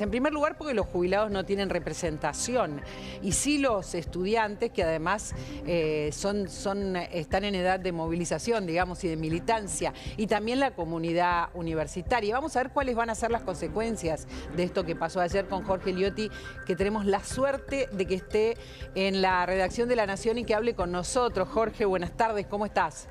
En primer lugar, porque los jubilados no tienen representación y sí los estudiantes, que además están en edad de movilización, digamos, y de militancia, y también la comunidad universitaria. Vamos a ver cuáles van a ser las consecuencias de esto que pasó ayer con Jorge Liotti, que tenemos la suerte de que esté en la redacción de La Nación y que hable con nosotros. Jorge, buenas tardes, ¿cómo estás?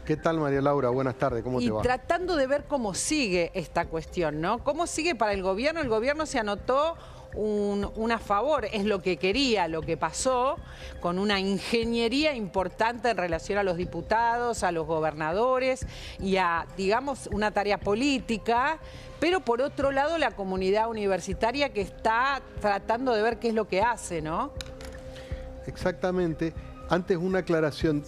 ¿Qué tal, María Laura? Buenas tardes, ¿cómo te va? Y tratando de ver cómo sigue esta cuestión, ¿no? ¿Cómo sigue para el gobierno? El gobierno se anotó un a favor, es lo que quería, lo que pasó, con una ingeniería importante en relación a los diputados, a los gobernadores y a, digamos, una tarea política, pero por otro lado la comunidad universitaria que está tratando de ver qué es lo que hace, ¿no? Exactamente. Antes una aclaración,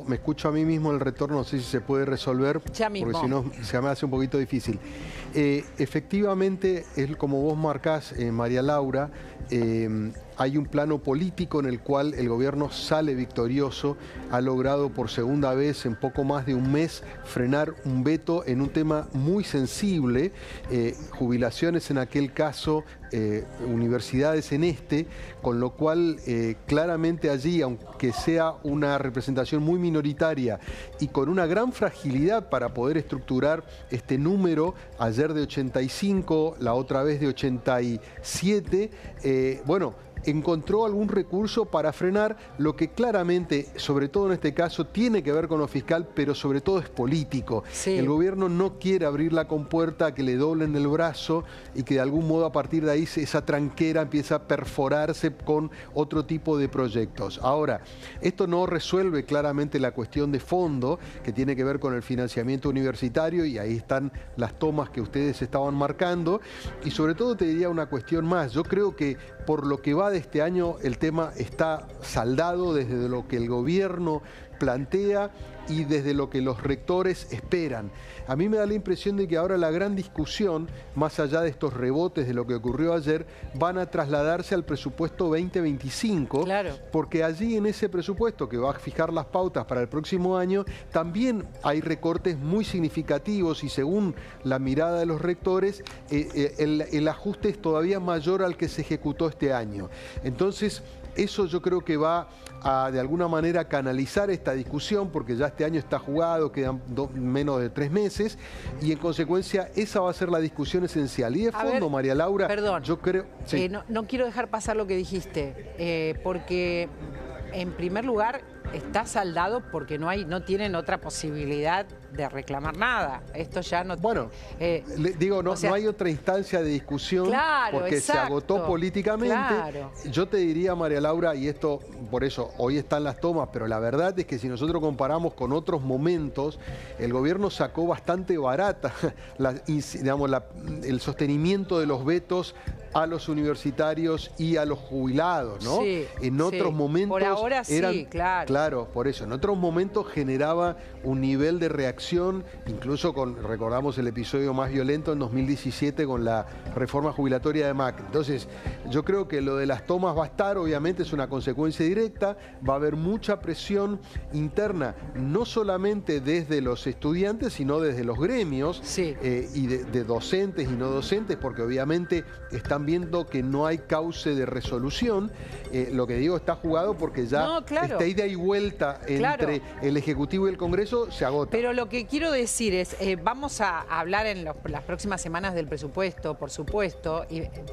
me escucho a mí mismo el retorno, no sé si se puede resolver, ya mismo, porque si no se me hace un poquito difícil. Efectivamente, es como vos marcás, María Laura, hay un plano político en el cual el gobierno sale victorioso, ha logrado por segunda vez en poco más de un mes frenar un veto en un tema muy sensible, jubilaciones en aquel caso, universidades en este, con lo cual claramente allí, aunque sea una representación muy minoritaria y con una gran fragilidad para poder estructurar este número, ayer de 85, la otra vez de 87, bueno, encontró algún recurso para frenar lo que claramente, sobre todo en este caso, tiene que ver con lo fiscal, pero sobre todo es político. Sí. El gobierno no quiere abrir la compuerta a que le doblen el brazo y que de algún modo a partir de ahí esa tranquera empieza a perforarse con otro tipo de proyectos. Ahora, esto no resuelve claramente la cuestión de fondo que tiene que ver con el financiamiento universitario, y ahí están las tomas que ustedes estaban marcando, y sobre todo te diría una cuestión más. Yo creo que por lo que va de este año el tema está saldado desde lo que el gobierno plantea y desde lo que los rectores esperan. A mí me da la impresión de que ahora la gran discusión, más allá de estos rebotes de lo que ocurrió ayer, van a trasladarse al presupuesto 2025, claro, porque allí en ese presupuesto que va a fijar las pautas para el próximo año, también hay recortes muy significativos y según la mirada de los rectores, el ajuste es todavía mayor al que se ejecutó este año. Entonces, eso yo creo que va a, de alguna manera, canalizar esta discusión, porque ya este año está jugado, quedan menos de 3 meses, y en consecuencia esa va a ser la discusión esencial. Y de fondo, María Laura, perdón, yo creo... Sí. No quiero dejar pasar lo que dijiste, porque en primer lugar está saldado porque no tienen otra posibilidad de reclamar nada. Esto ya no... Bueno, digo, no hay otra instancia de discusión, claro, porque exacto, se agotó políticamente. Claro. Yo te diría, María Laura, y esto, por eso, hoy están las tomas, pero la verdad es que si nosotros comparamos con otros momentos, el gobierno sacó bastante barata el sostenimiento de los vetos a los universitarios y a los jubilados, ¿no? Sí, en otros momentos... Por ahora sí, claro. Claro, por eso. En otros momentos generaba un nivel de reacción, incluso recordamos el episodio más violento en 2017 con la reforma jubilatoria de Macri. Entonces, yo creo que lo de las tomas va a estar, obviamente es una consecuencia directa, va a haber mucha presión interna, no solamente desde los estudiantes, sino desde los gremios, sí, y de docentes y no docentes, porque obviamente están viendo que no hay cauce de resolución. Lo que digo, está jugado porque ya esta ida y vuelta entre el Ejecutivo y el Congreso se agota. Pero lo que quiero decir es, vamos a hablar en las próximas semanas del presupuesto, por supuesto,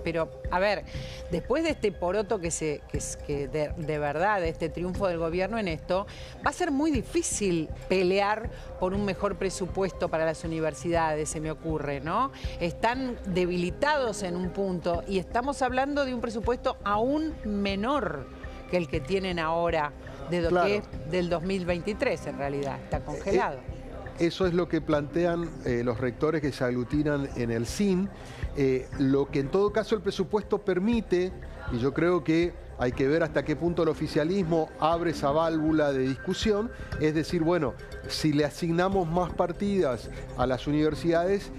pero a ver, después de este poroto de verdad, de este triunfo del gobierno en esto, va a ser muy difícil pelear por un mejor presupuesto para las universidades, se me ocurre, ¿no? Están debilitados en un punto y estamos hablando de un presupuesto aún menor que el que tienen ahora, que es del 2023 en realidad, está congelado. Eso es lo que plantean los rectores que se aglutinan en el CIN, lo que en todo caso el presupuesto permite, y yo creo que hay que ver hasta qué punto el oficialismo abre esa válvula de discusión, es decir, bueno, si le asignamos más partidas a las universidades,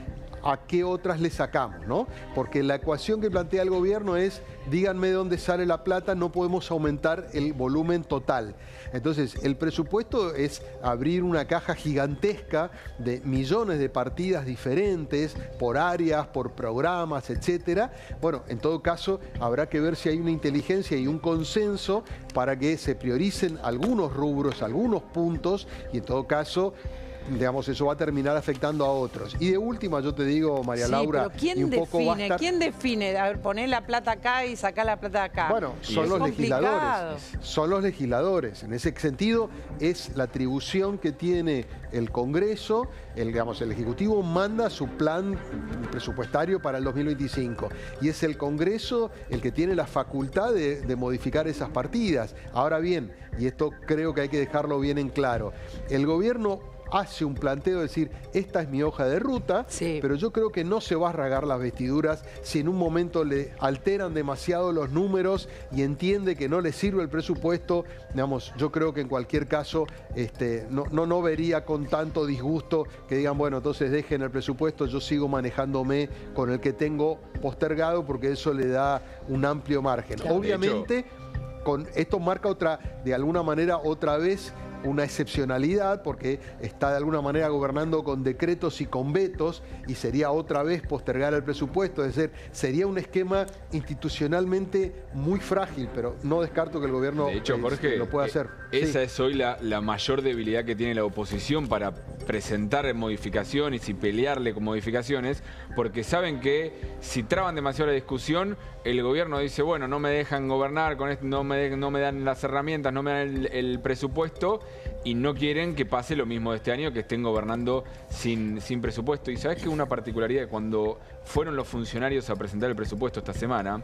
a qué otras le sacamos, ¿no? Porque la ecuación que plantea el gobierno es, díganme de dónde sale la plata, no podemos aumentar el volumen total. Entonces, el presupuesto es abrir una caja gigantesca de millones de partidas diferentes, por áreas, por programas, etcétera. Bueno, en todo caso, habrá que ver si hay una inteligencia y un consenso para que se prioricen algunos rubros, algunos puntos, y en todo caso, digamos, eso va a terminar afectando a otros. Y de última, yo te digo, María Laura, pero ¿quién y un poco define? va a estar... ¿Quién define? A ver, poner la plata acá y sacar la plata de acá. Bueno, son los complicado. legisladores. Son los legisladores. En ese sentido, es la atribución que tiene el Congreso. Digamos, el Ejecutivo manda su plan presupuestario para el 2025. Y es el Congreso el que tiene la facultad de modificar esas partidas. Ahora bien, y esto creo que hay que dejarlo bien en claro, el gobierno hace un planteo de decir, esta es mi hoja de ruta, sí, pero yo creo que no se va a rasgar las vestiduras si en un momento le alteran demasiado los números y entiende que no le sirve el presupuesto. Digamos, yo creo que en cualquier caso no vería con tanto disgusto que digan, bueno, entonces dejen el presupuesto, yo sigo manejándome con el que tengo postergado porque eso le da un amplio margen. Claro. Obviamente, con esto marca de alguna manera otra vez una excepcionalidad porque está de alguna manera gobernando con decretos y con vetos y sería otra vez postergar el presupuesto, es decir, sería un esquema institucionalmente muy frágil, pero no descarto que el gobierno de hecho, Jorge, lo pueda hacer. Esa Sí. es hoy la mayor debilidad que tiene la oposición para presentar modificaciones y pelearle con modificaciones, porque saben que si traban demasiado la discusión, el gobierno dice, bueno, no me dejan gobernar, con esto, no me dan las herramientas, no me dan el presupuesto, y no quieren que pase lo mismo de este año, que estén gobernando sin presupuesto. Y sabes que una particularidad, cuando fueron los funcionarios a presentar el presupuesto esta semana,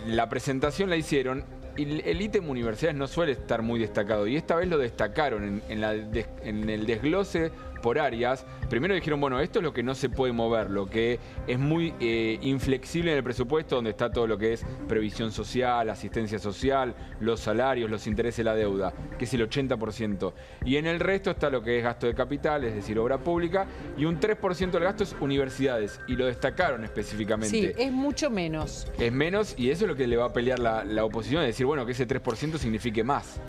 la presentación la hicieron y el ítem universidades no suele estar muy destacado, y esta vez lo destacaron en el desglose por áreas. Primero dijeron, bueno, esto es lo que no se puede mover, lo que es muy inflexible en el presupuesto, donde está todo lo que es previsión social, asistencia social, los salarios, los intereses de la deuda, que es el 80%. Y en el resto está lo que es gasto de capital, es decir, obra pública, y un 3% del gasto es universidades, y lo destacaron específicamente. Sí, es mucho menos. Es menos, y eso es lo que le va a pelear la oposición, es decir, bueno, que ese 3% signifique más.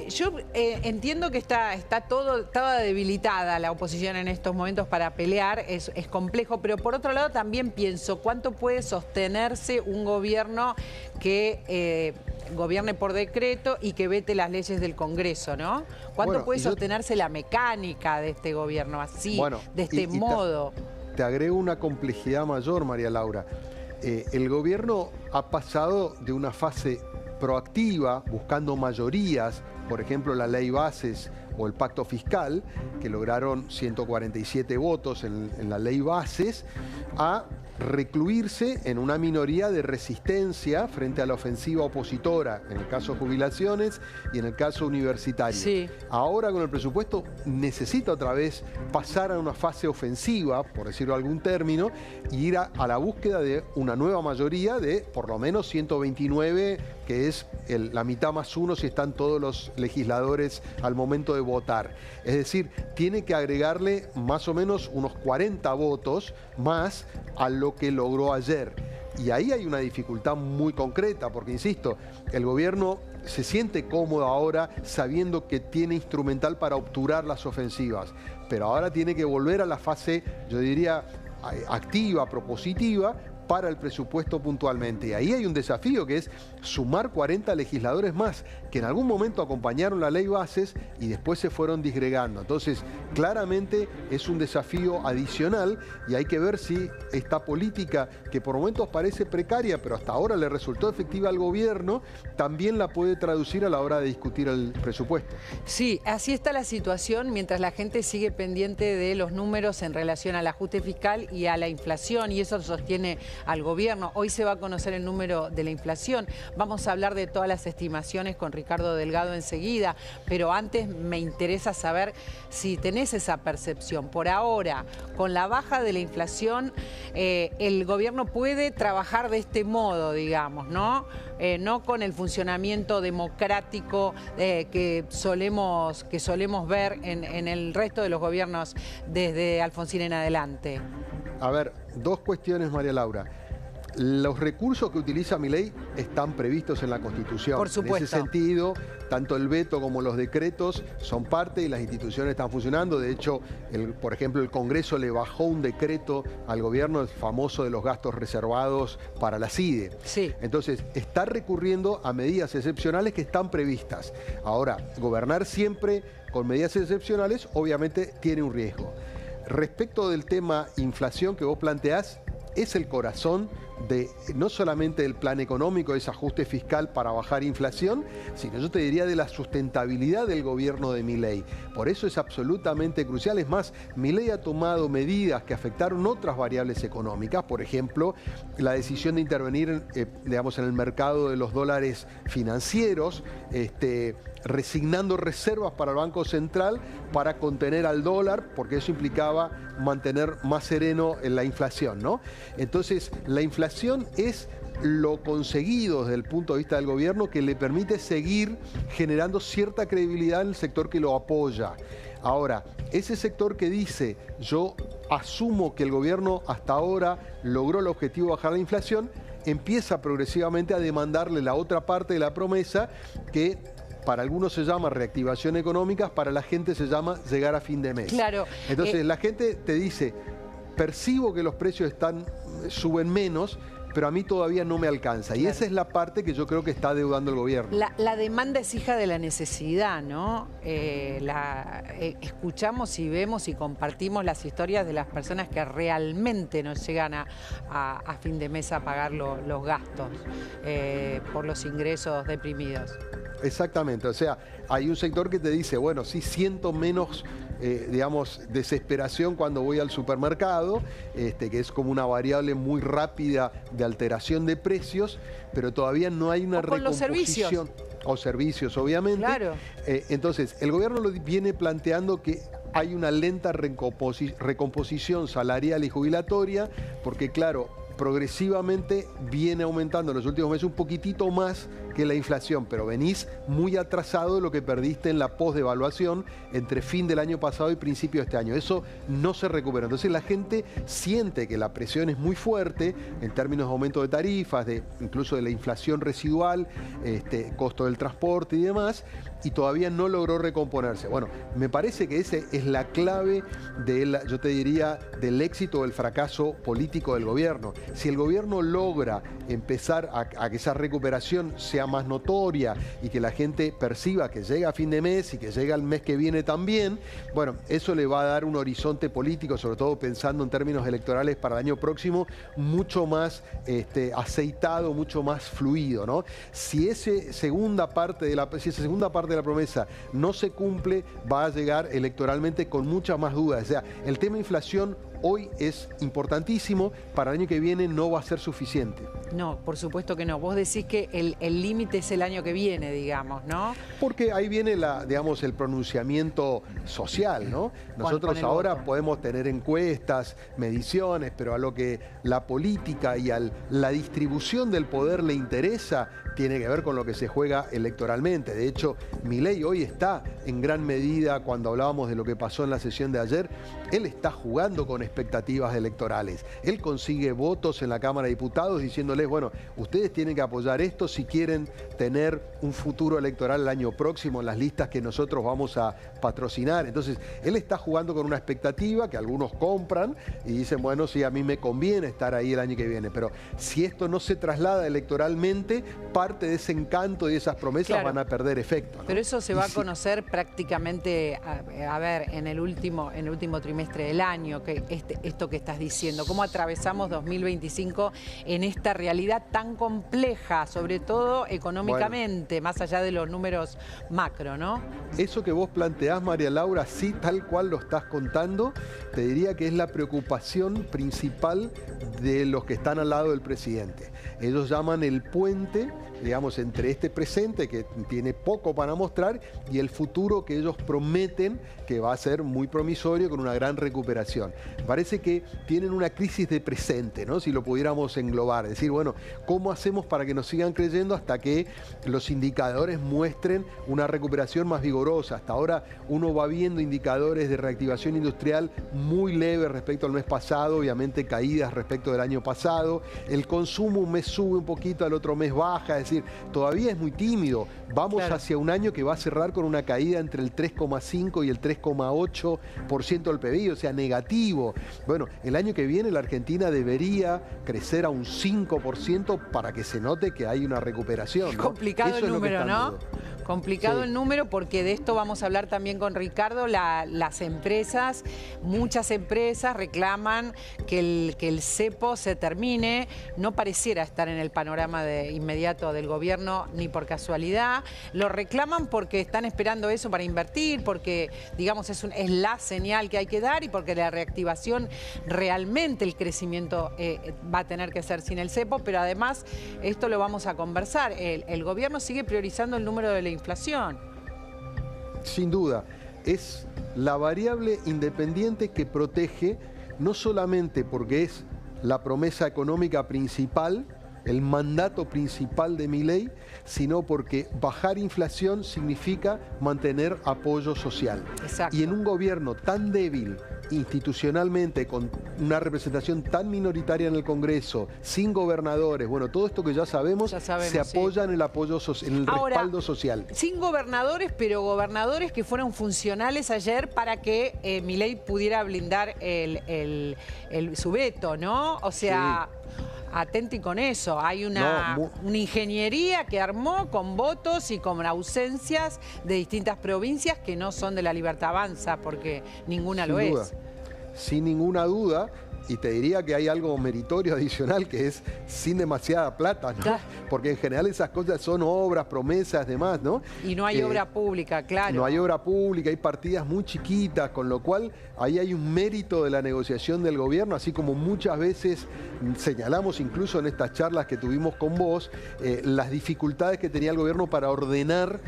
Yo entiendo que estaba debilitada la oposición en estos momentos para pelear, es complejo, pero por otro lado también pienso, ¿cuánto puede sostenerse un gobierno que gobierne por decreto y que vete las leyes del Congreso, ¿no? ¿Cuánto puede sostenerse la mecánica de este gobierno así, de este modo? Te agrego una complejidad mayor, María Laura. El gobierno ha pasado de una fase proactiva, buscando mayorías, por ejemplo la ley bases o el pacto fiscal, que lograron 147 votos en la ley bases, a recluirse en una minoría de resistencia frente a la ofensiva opositora, en el caso jubilaciones y en el caso universitario. Sí. Ahora con el presupuesto necesita otra vez pasar a una fase ofensiva, por decirlo algún término, y ir a la búsqueda de una nueva mayoría de por lo menos 129, que es la mitad más uno si están todos los legisladores al momento de votar. Es decir, tiene que agregarle más o menos unos 40 votos más a lo que logró ayer. Y ahí hay una dificultad muy concreta, porque insisto, el gobierno se siente cómodo ahora sabiendo que tiene instrumental para obturar las ofensivas, pero ahora tiene que volver a la fase, yo diría, activa, propositiva, para el presupuesto puntualmente. Y ahí hay un desafío que es sumar 40 legisladores más, que en algún momento acompañaron la ley bases y después se fueron disgregando. Entonces, claramente es un desafío adicional y hay que ver si esta política, que por momentos parece precaria, pero hasta ahora le resultó efectiva al gobierno, también la puede traducir a la hora de discutir el presupuesto. Sí, así está la situación mientras la gente sigue pendiente de los números en relación al ajuste fiscal y a la inflación, y eso sostiene al gobierno. Hoy se va a conocer el número de la inflación. Vamos a hablar de todas las estimaciones con Ricardo Delgado enseguida, pero antes me interesa saber si tenés esa percepción. Por ahora, con la baja de la inflación, el gobierno puede trabajar de este modo, digamos, ¿no? No con el funcionamiento democrático que solemos ver en el resto de los gobiernos desde Alfonsín en adelante. A ver, dos cuestiones, María Laura. Los recursos que utiliza Milei están previstos en la Constitución. Por supuesto. En ese sentido, tanto el veto como los decretos son parte y las instituciones están funcionando. De hecho, por ejemplo, el Congreso le bajó un decreto al gobierno, el famoso de los gastos reservados para la CIDE. Sí. Entonces, está recurriendo a medidas excepcionales que están previstas. Ahora, gobernar siempre con medidas excepcionales, obviamente, tiene un riesgo. Respecto del tema inflación que vos planteás, es el corazón de no solamente del plan económico, ese ajuste fiscal para bajar inflación, sino yo te diría de la sustentabilidad del gobierno de Milei. Por eso es absolutamente crucial. Es más, Milei ha tomado medidas que afectaron otras variables económicas, por ejemplo, la decisión de intervenir, digamos, en el mercado de los dólares financieros, resignando reservas para el Banco Central para contener al dólar, porque eso implicaba mantener más sereno en la inflación, ¿no? Entonces, la inflación es lo conseguido desde el punto de vista del gobierno que le permite seguir generando cierta credibilidad en el sector que lo apoya. Ahora, ese sector que dice, yo asumo que el gobierno hasta ahora logró el objetivo de bajar la inflación, empieza progresivamente a demandarle la otra parte de la promesa que para algunos se llama reactivación económica, para la gente se llama llegar a fin de mes. Claro. Entonces la gente te dice, percibo que los precios suben menos, pero a mí todavía no me alcanza. Y claro, esa es la parte que yo creo que está deudando el gobierno. La demanda es hija de la necesidad, ¿no? Escuchamos y vemos y compartimos las historias de las personas que realmente no llegan a fin de mes a pagar los gastos por los ingresos deprimidos. Exactamente, o sea, hay un sector que te dice, bueno, sí siento menos, digamos, desesperación cuando voy al supermercado, que es como una variable muy rápida de alteración de precios, pero todavía no hay una recomposición. O servicios, obviamente. Claro. Entonces, el gobierno lo viene planteando que hay una lenta recomposición salarial y jubilatoria, porque claro, progresivamente viene aumentando en los últimos meses un poquitito más que la inflación, pero venís muy atrasado de lo que perdiste en la posdevaluación entre fin del año pasado y principio de este año. Eso no se recupera. Entonces la gente siente que la presión es muy fuerte en términos de aumento de tarifas, incluso de la inflación residual, costo del transporte y demás, y todavía no logró recomponerse. Bueno, me parece que esa es la clave yo te diría, del éxito o el fracaso político del gobierno. Si el gobierno logra empezar a que esa recuperación sea más notoria y que la gente perciba que llega a fin de mes y que llega el mes que viene también, bueno, eso le va a dar un horizonte político, sobre todo pensando en términos electorales para el año próximo, mucho más aceitado, mucho más fluido, ¿no? Si esa segunda parte de la promesa no se cumple, va a llegar electoralmente con muchas más dudas. O sea, el tema inflación hoy es importantísimo, para el año que viene no va a ser suficiente. No, por supuesto que no. Vos decís que el límite es el año que viene, digamos, ¿no? Porque ahí viene digamos, el pronunciamiento social, ¿no? Nosotros ahora podemos tener encuestas, mediciones, pero a lo que la política y a la distribución del poder le interesa, tiene que ver con lo que se juega electoralmente. De hecho, Milei hoy está en gran medida, cuando hablábamos de lo que pasó en la sesión de ayer, él está jugando con expectativas electorales. Él consigue votos en la Cámara de Diputados diciéndoles, bueno, ustedes tienen que apoyar esto si quieren tener un futuro electoral el año próximo en las listas que nosotros vamos a patrocinar. Entonces, él está jugando con una expectativa que algunos compran y dicen, bueno, sí, a mí me conviene estar ahí el año que viene, pero si esto no se traslada electoralmente, parte de ese encanto y de esas promesas van a perder efecto, ¿no? Pero eso se va a conocer prácticamente, a ver, en el último trimestre del año, que esto que estás diciendo, cómo atravesamos 2025 en esta realidad tan compleja, sobre todo económicamente, más allá de los números macro, ¿no? Eso que vos planteás, María Laura, sí, tal cual lo estás contando, te diría que es la preocupación principal de los que están al lado del presidente. Ellos llaman el puente, digamos, entre este presente que tiene poco para mostrar y el futuro que ellos prometen que va a ser muy promisorio con una gran recuperación. Parece que tienen una crisis de presente, ¿no? Si lo pudiéramos englobar, decir, bueno, bueno, ¿cómo hacemos para que nos sigan creyendo hasta que los indicadores muestren una recuperación más vigorosa? Hasta ahora uno va viendo indicadores de reactivación industrial muy leves respecto al mes pasado, obviamente caídas respecto del año pasado. El consumo un mes sube un poquito, al otro mes baja, es decir, todavía es muy tímido. Vamos hacia un año que va a cerrar con una caída entre el 3,5 y el 3,8% del PBI, o sea, negativo. Bueno, el año que viene la Argentina debería crecer a un 5% para que se note que hay una recuperación, Es ¿no? complicado el número, ¿no? Complicado el número, porque de esto vamos a hablar también con Ricardo. Las empresas, muchas empresas reclaman que el cepo se termine. No pareciera estar en el panorama inmediato del gobierno ni por casualidad. Lo reclaman porque están esperando eso para invertir, porque, digamos, es la señal que hay que dar y porque la reactivación, realmente el crecimiento va a tener que ser sin el cepo, pero además, esto lo vamos a conversar, el gobierno sigue priorizando el número de la inflación. Sin duda, es la variable independiente que protege, no solamente porque es la promesa económica principal, el mandato principal de Milei, sino porque bajar inflación significa mantener apoyo social. Exacto. Y en un gobierno tan débil institucionalmente, con una representación tan minoritaria en el Congreso, sin gobernadores, bueno, todo esto que ya sabemos se apoya en el apoyo en el respaldo social. Sin gobernadores, pero gobernadores que fueron funcionales ayer para que Milei pudiera blindar su veto, ¿no? O sea... Sí. Atenti con eso, hay una ingeniería que armó con votos y con ausencias de distintas provincias que no son de la Libertad Avanza, porque ninguna lo es. Sin ninguna duda. Y te diría que hay algo meritorio adicional, que es sin demasiada plata, ¿no? Claro. Porque en general esas cosas son obras, promesas, demás, ¿no? Y no hay obra pública, claro. No hay obra pública, hay partidas muy chiquitas, con lo cual ahí hay un mérito de la negociación del gobierno, así como muchas veces señalamos incluso en estas charlas que tuvimos con vos, las dificultades que tenía el gobierno para ordenar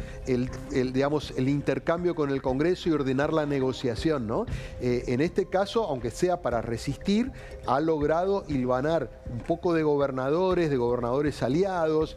digamos, el intercambio con el Congreso y ordenar la negociación, ¿no? En este caso, aunque sea para resistir, ha logrado hilvanar un poco de gobernadores aliados,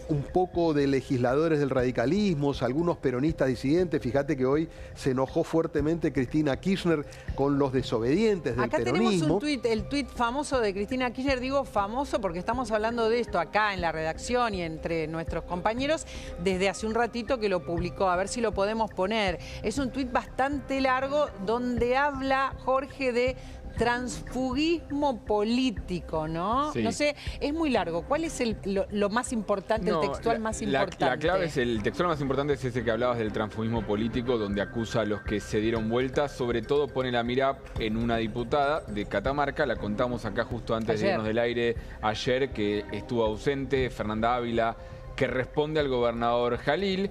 un poco de legisladores del radicalismo, algunos peronistas disidentes. Fíjate que hoy se enojó fuertemente Cristina Kirchner con los desobedientes del peronismo. Acá tenemos un tuit, el tuit famoso de Cristina Kirchner. Digo famoso porque estamos hablando de esto acá en la redacción y entre nuestros compañeros desde hace un ratito que lo publicó. A ver si lo podemos poner. Es un tuit bastante largo donde habla Jorge de transfugismo político, ¿no? Sí. No sé, es muy largo. ¿Cuál es lo más importante, el textual más importante? La clave es el textual más importante, es ese que hablabas del transfugismo político, donde acusa a los que se dieron vuelta. Sobre todo pone la mira en una diputada de Catamarca, la contamos acá justo antes de irnos del aire ayer, que estuvo ausente, Fernanda Ávila, que responde al gobernador Jalil.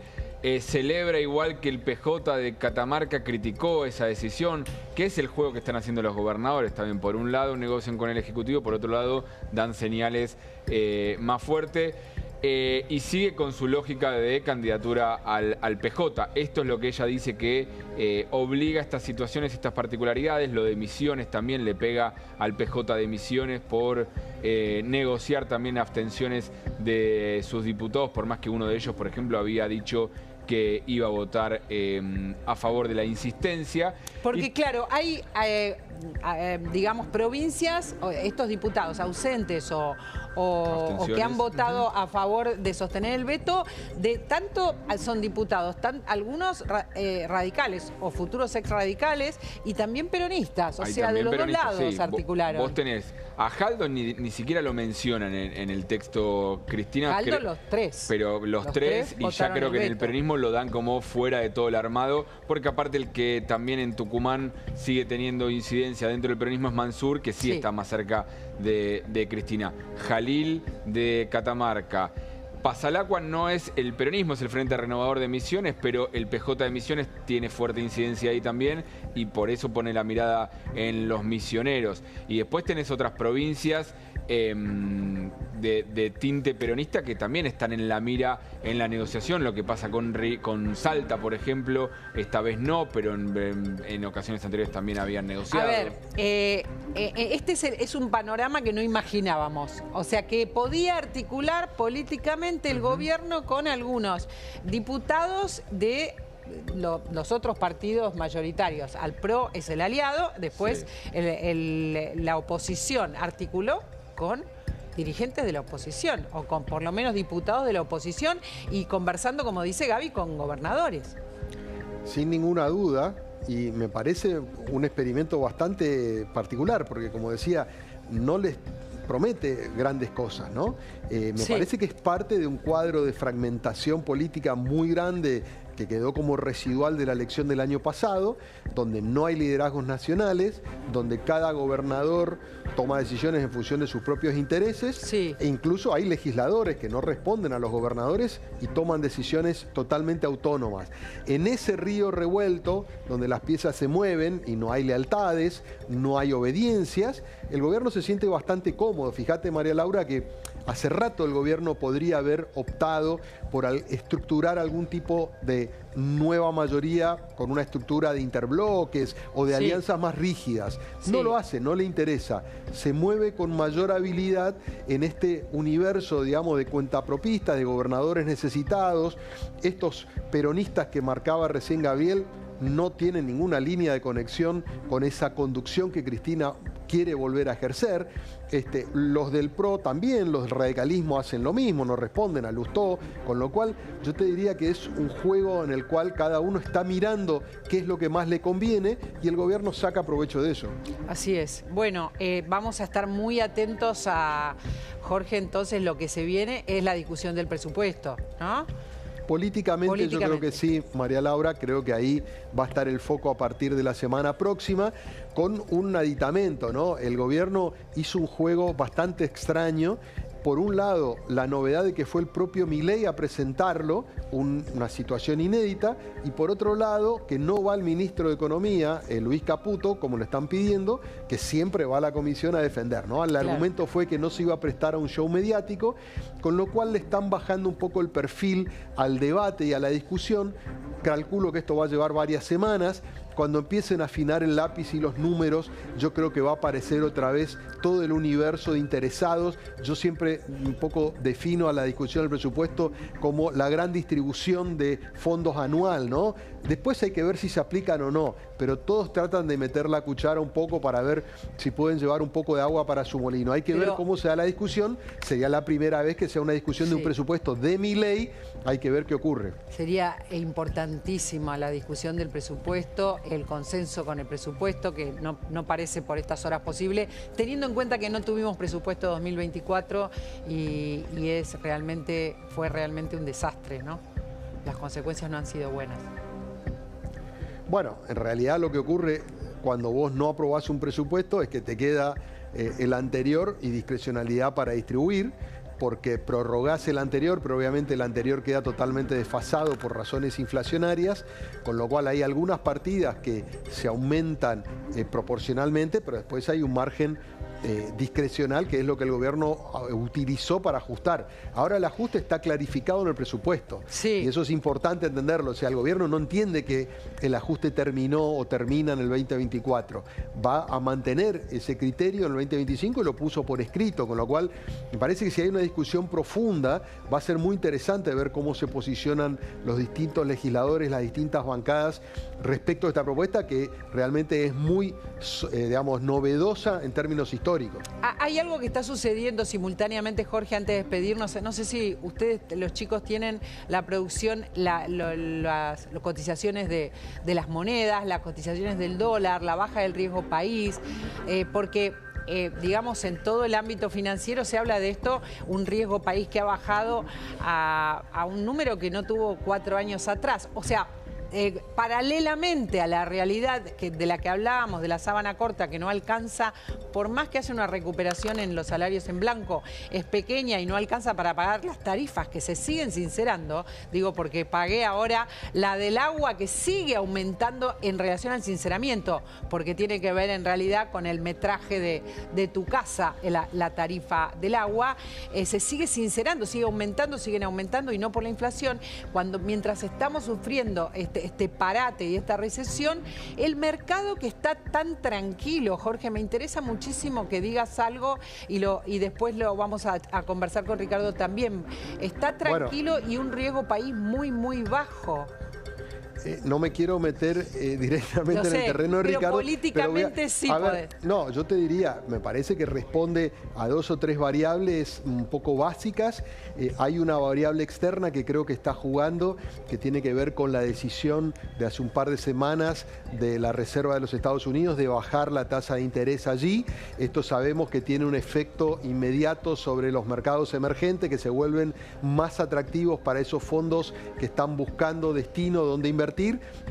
Celebra igual que el PJ de Catamarca criticó esa decisión, que es el juego que están haciendo los gobernadores. También por un lado negocian con el Ejecutivo, por otro lado dan señales más fuertes. Y sigue con su lógica de candidatura al PJ. Esto es lo que ella dice que obliga a estas situaciones, estas particularidades. Lo de Misiones también le pega al PJ de Misiones por negociar también abstenciones de sus diputados, por más que uno de ellos, por ejemplo, había dicho que iba a votar a favor de la insistencia. Porque claro, hay, digamos, provincias, estos diputados ausentes o que han votado a favor de sostener el veto, tanto son diputados, algunos radicales o futuros ex radicales y también peronistas, o sea, de los dos lados articularon. Vos tenés a Jaldo, ni siquiera lo mencionan en el texto, Cristina. Jaldo los tres. Pero los tres y ya creo que en el peronismo lo dan como fuera de todo el armado, porque aparte el que también en Tucumán sigue teniendo incidencia dentro del peronismo es Mansur, que sí está más cerca de Cristina. Jalil de Catamarca. Pasalacua no es el peronismo, es el Frente Renovador de Misiones, pero el PJ de Misiones tiene fuerte incidencia ahí también y por eso pone la mirada en los misioneros. Y después tenés otras provincias de tinte peronista que también están en la mira en la negociación. Lo que pasa con Salta, por ejemplo, esta vez no, pero en ocasiones anteriores también habían negociado. A ver, este es un panorama que no imaginábamos. O sea, que podía articular políticamente el gobierno con algunos diputados de los otros partidos mayoritarios. Al PRO es el aliado, después la oposición articuló con dirigentes de la oposición, o con por lo menos diputados de la oposición, y conversando, como dice Gaby, con gobernadores. Sin ninguna duda, y me parece un experimento bastante particular, porque como decía, no les promete grandes cosas, ¿no? Me parece que es parte de un cuadro de fragmentación política muy grande que quedó como residual de la elección del año pasado, donde no hay liderazgos nacionales, donde cada gobernador toma decisiones en función de sus propios intereses, e incluso hay legisladores que no responden a los gobernadores y toman decisiones totalmente autónomas. En ese río revuelto, donde las piezas se mueven y no hay lealtades, no hay obediencias, el gobierno se siente bastante cómodo. Fíjate, María Laura, que hace rato el gobierno podría haber optado por estructurar algún tipo de nueva mayoría con una estructura de interbloques o de alianzas más rígidas. No lo hace, no le interesa. Se mueve con mayor habilidad en este universo, digamos, de cuentapropistas, de gobernadores necesitados. Estos peronistas que marcaba recién Gabriel no tienen ninguna línea de conexión con esa conducción que Cristina quiere volver a ejercer. Los del PRO también, los del radicalismo hacen lo mismo, no responden a Lustó, con lo cual yo te diría que es un juego en el cual cada uno está mirando qué es lo que más le conviene y el gobierno saca provecho de eso. Así es. Bueno, vamos a estar muy atentos a, Jorge, entonces lo que se viene es la discusión del presupuesto, ¿no? Políticamente yo creo que sí, María Laura, creo que ahí va a estar el foco a partir de la semana próxima con un aditamento, ¿no? El gobierno hizo un juego bastante extraño. Por un lado, la novedad de que fue el propio Milei a presentarlo, una situación inédita, y por otro lado, que no va el ministro de Economía, Luis Caputo, como lo están pidiendo, que siempre va a la comisión a defender, ¿no? El argumento fue que no se iba a prestar a un show mediático, con lo cual le están bajando un poco el perfil al debate y a la discusión. Calculo que esto va a llevar varias semanas. Cuando empiecen a afinar el lápiz y los números, yo creo que va a aparecer otra vez todo el universo de interesados. Yo siempre un poco defino a la discusión del presupuesto como la gran distribución de fondos anual, ¿no? Después hay que ver si se aplican o no, pero todos tratan de meter la cuchara un poco para ver si pueden llevar un poco de agua para su molino. Hay que ver cómo se da la discusión. Sería la primera vez que sea una discusión de un presupuesto de Milei. Hay que ver qué ocurre. Sería importantísima la discusión del presupuesto, el consenso con el presupuesto, que no parece por estas horas posible, teniendo en cuenta que no tuvimos presupuesto 2024 y fue realmente un desastre, ¿no? Las consecuencias no han sido buenas. Bueno, en realidad lo que ocurre cuando vos no aprobás un presupuesto es que te queda el anterior y discrecionalidad para distribuir, porque prorrogás el anterior, pero obviamente el anterior queda totalmente desfasado por razones inflacionarias, con lo cual hay algunas partidas que se aumentan proporcionalmente, pero después hay un margen discrecional, que es lo que el gobierno utilizó para ajustar. Ahora el ajuste está clarificado en el presupuesto. Y eso es importante entenderlo. O sea, el gobierno no entiende que el ajuste terminó o termina en el 2024. Va a mantener ese criterio en el 2025 y lo puso por escrito, con lo cual me parece que si hay una discusión profunda, va a ser muy interesante ver cómo se posicionan los distintos legisladores, las distintas bancadas respecto a esta propuesta, que realmente es muy, digamos, novedosa en términos históricos. Hay algo que está sucediendo simultáneamente, Jorge, antes de despedirnos. No sé si ustedes, los chicos, tienen la producción, las cotizaciones de las monedas, las cotizaciones del dólar, la baja del riesgo país, porque digamos, en todo el ámbito financiero se habla de esto, un riesgo país que ha bajado a un número que no tuvo 4 años atrás. O sea, paralelamente a la realidad de la que hablábamos, de la sábana corta, que no alcanza, por más que haya una recuperación en los salarios en blanco, es pequeña y no alcanza para pagar las tarifas que se siguen sincerando, digo porque pagué ahora la del agua que sigue aumentando en relación al sinceramiento, porque tiene que ver en realidad con el metraje de tu casa, la tarifa del agua, se sigue sincerando, sigue aumentando, siguen aumentando y no por la inflación, mientras estamos sufriendo este parate y esta recesión, el mercado que está tan tranquilo, Jorge, me interesa muchísimo que digas algo y después lo vamos a conversar con Ricardo también. Está tranquilo y un riesgo país muy, muy bajo. No me quiero meter directamente en el terreno de Ricardo. Políticamente sí podés. No, yo te diría, me parece que responde a 2 o 3 variables un poco básicas. Hay una variable externa que creo que está jugando, que tiene que ver con la decisión de hace un par de semanas de la Reserva de los Estados Unidos de bajar la tasa de interés allí. Esto sabemos que tiene un efecto inmediato sobre los mercados emergentes, que se vuelven más atractivos para esos fondos que están buscando destino donde invertir.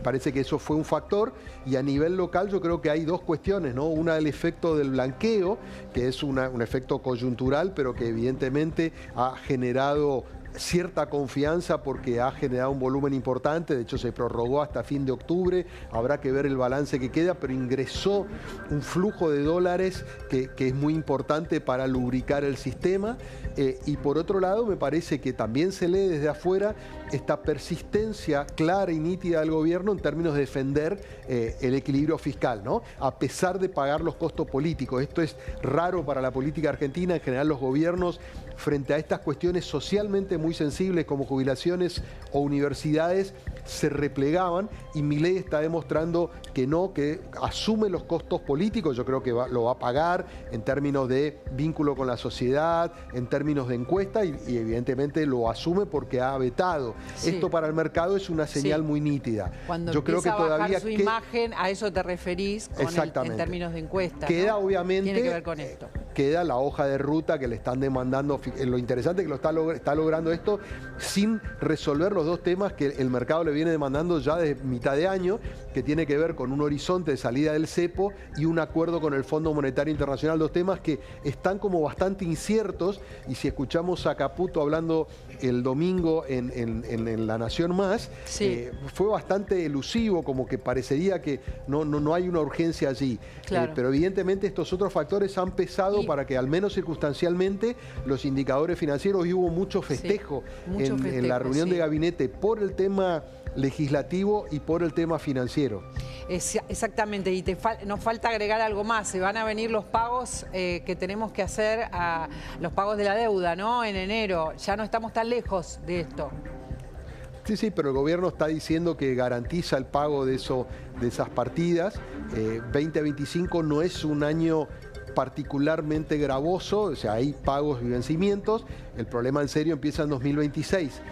Parece que eso fue un factor, y a nivel local yo creo que hay 2 cuestiones, ¿no? Una, el efecto del blanqueo, que es un efecto coyuntural, pero que evidentemente ha generado cierta confianza porque ha generado un volumen importante, de hecho se prorrogó hasta fin de octubre, habrá que ver el balance que queda, pero ingresó un flujo de dólares que es muy importante para lubricar el sistema, y por otro lado me parece que también se lee desde afuera esta persistencia clara y nítida del gobierno en términos de defender el equilibrio fiscal, ¿no? A pesar de pagar los costos políticos. Esto es raro para la política argentina. En general los gobiernos, frente a estas cuestiones socialmente muy sensibles como jubilaciones o universidades, se replegaban, y Milei está demostrando que no, que asume los costos políticos. Yo creo que lo va a pagar en términos de vínculo con la sociedad, en términos de encuesta, y evidentemente lo asume porque ha vetado. Sí. Esto para el mercado es una señal muy nítida. Cuando yo creo que a todavía bajar su imagen, a eso te referís en términos de encuesta. Queda, ¿no? Obviamente, tiene que ver con esto. Queda la hoja de ruta que le están demandando. Lo interesante es que está logrando esto sin resolver los 2 temas que el mercado le viene demandando ya de mitad de año, que tiene que ver con un horizonte de salida del cepo y un acuerdo con el Fondo Monetario Internacional. 2 temas que están como bastante inciertos, y si escuchamos a Caputo hablando el domingo en La Nación Más, sí, fue bastante elusivo, como que parecería que no hay una urgencia allí. Claro. Pero evidentemente estos otros factores han pesado para que, al menos circunstancialmente, los indicadores financieros, y hubo mucho festejo, en la reunión de gabinete por el tema legislativo y por el tema financiero. Exactamente, y nos falta agregar algo más. Se van a venir los pagos que tenemos que hacer, los pagos de la deuda, ¿no? En enero. Ya no estamos tan lejos de esto. Sí, pero el gobierno está diciendo que garantiza el pago de esas partidas. 2025 no es un año particularmente gravoso, o sea, hay pagos y vencimientos. El problema en serio empieza en 2026.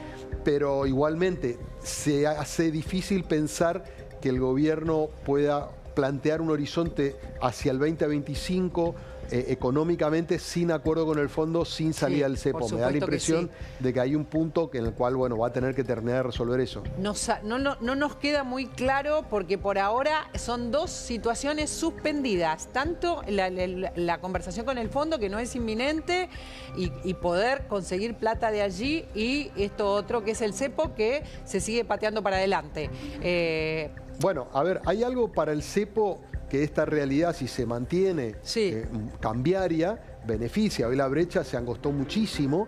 Pero igualmente se hace difícil pensar que el gobierno pueda plantear un horizonte hacia el 2025 económicamente sin acuerdo con el fondo, sin salida del cepo. Me da la impresión de que hay un punto en el cual, bueno, va a tener que terminar de resolver eso. No nos queda muy claro, porque por ahora son 2 situaciones suspendidas. Tanto la conversación con el fondo, que no es inminente, y poder conseguir plata de allí, y esto otro que es el cepo, que se sigue pateando para adelante. Bueno, a ver, hay algo para el cepo que esta realidad, si se mantiene cambiaria, beneficia. Hoy la brecha se angostó muchísimo,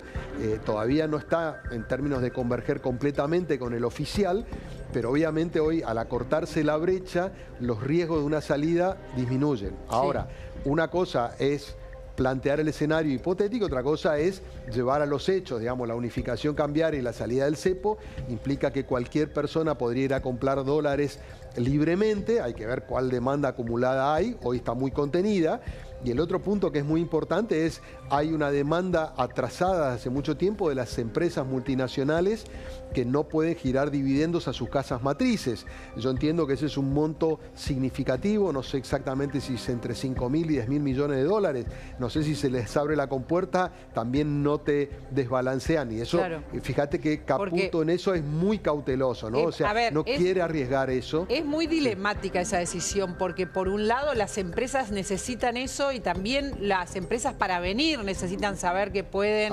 todavía no está en términos de converger completamente con el oficial, pero obviamente hoy, al acortarse la brecha, los riesgos de una salida disminuyen. Ahora, una cosa es plantear el escenario hipotético, otra cosa es llevar a los hechos. Digamos, la unificación cambiaria y la salida del cepo implica que cualquier persona podría ir a comprar dólares libremente. Hay que ver cuál demanda acumulada hay, hoy está muy contenida, Y el otro punto que es muy importante es, hay una demanda atrasada hace mucho tiempo de las empresas multinacionales que no pueden girar dividendos a sus casas matrices. Yo entiendo que ese es un monto significativo, no sé exactamente si es entre 5.000 y 10.000 millones de dólares. No sé si se les abre la compuerta, también no te desbalancean. Y eso, claro. Fíjate que Caputo en eso es muy cauteloso, ¿no? O sea, no quiere arriesgar eso. Es muy dilemática esa decisión, porque por un lado las empresas necesitan eso y también las empresas para venir necesitan saber que pueden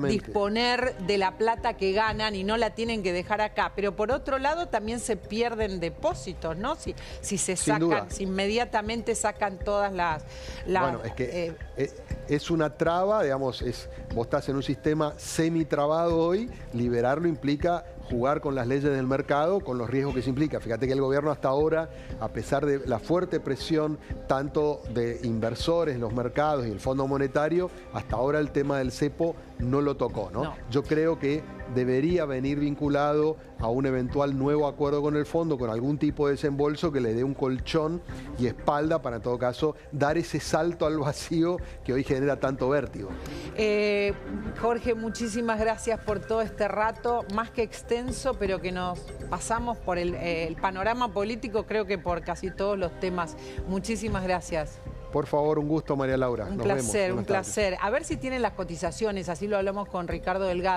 disponer de la plata que ganan y no la tienen que dejar acá. Pero por otro lado también se pierden depósitos, ¿no? Si se sacan, si inmediatamente sacan todas las bueno, es que es una traba, digamos, vos estás en un sistema semi-trabado hoy, liberarlo implica jugar con las leyes del mercado, con los riesgos que se implica. Fíjate que el gobierno hasta ahora, a pesar de la fuerte presión tanto de inversores en los mercados y el Fondo Monetario, hasta ahora el tema del cepo no lo tocó, ¿no? Yo creo que debería venir vinculado a un eventual nuevo acuerdo con el fondo, con algún tipo de desembolso que le dé un colchón y espalda para, en todo caso, dar ese salto al vacío que hoy genera tanto vértigo. Jorge, muchísimas gracias por todo este rato, más que extenso, pero que nos pasamos por el panorama político, creo que por casi todos los temas. Muchísimas gracias. Por favor, un gusto, María Laura. Un placer, un placer. A ver si tienen las cotizaciones, así lo hablamos con Ricardo Delgado.